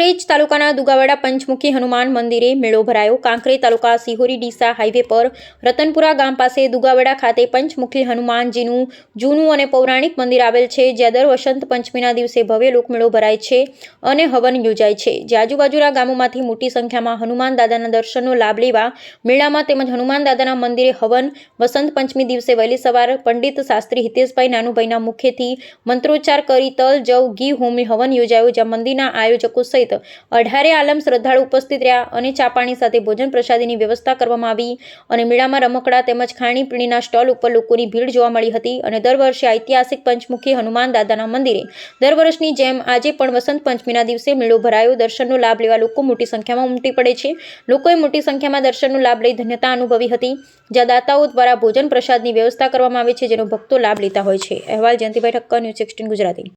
કાંકરેજ તાલુકાના દુગાવાડા પંચમુખી હનુમાન મંદિરે મેળો ભરાયો। કાંકરેજ તાલુકા સિહોરી ડીસા હાઈવે પર રતનપુરા ગામ પાસે દુગાવાડા ખાતે પંચમુખી હનુમાનજીનું જૂનું અને પૌરાણિક મંદિર આવેલ છે, જ્યાં દર વસંત પંચમીના દિવસે ભવ્ય લોકમેળો ભરાય છે અને હવન યોજાય છે, જે આજુબાજુના ગામોમાંથી મોટી સંખ્યામાં હનુમાન દાદાના દર્શનનો લાભ લેવા મેળામાં તેમજ હનુમાન દાદાના મંદિરે હવન વસંત પંચમી દિવસે વહેલી સવારે પંડિત શાસ્ત્રી હિતેશભાઈ નાનુભાઈના મુખેથી મંત્રોચ્ચાર કરી તલ જવ ઘી હોમી હવન યોજાયો, જ્યાં મંદિરના આયોજકો સહિત 18 આલમ શ્રદ્ધાળુ ઉપસ્થિત રહ્યા અને ચા પાણી સાથે ભોજન પ્રસાદીની વ્યવસ્થા કરવામાં આવી અને મેળામાં રમકડા તેમજ ખાણીપીણીના સ્ટોલ ઉપર લોકોની ભીડ જોવા મળી હતી અને દર વર્ષે ઐતિહાસિક પંચમુખી હનુમાન દાદાના મંદિરે દર વર્ષની જેમ આજે પણ વસંત પંચમીના દિવસે મેળો ભરાયો। દર્શનનો લાભ લેવા લોકો મોટી સંખ્યામાં ઉમટી પડે છે। લોકોએ મોટી સંખ્યામાં દર્શનનો લાભ લઈ ધન્યતા અનુભવી હતી, જ્યાં દાતાઓ દ્વારા ભોજન પ્રસાદની વ્યવસ્થા કરવામાં આવે છે, જેનો ભક્તો લાભ લેતા હોય છે। અહેવાલ જયંતિભાઈ ઠક્કર, ન્યૂઝ 16 ગુજરાતી।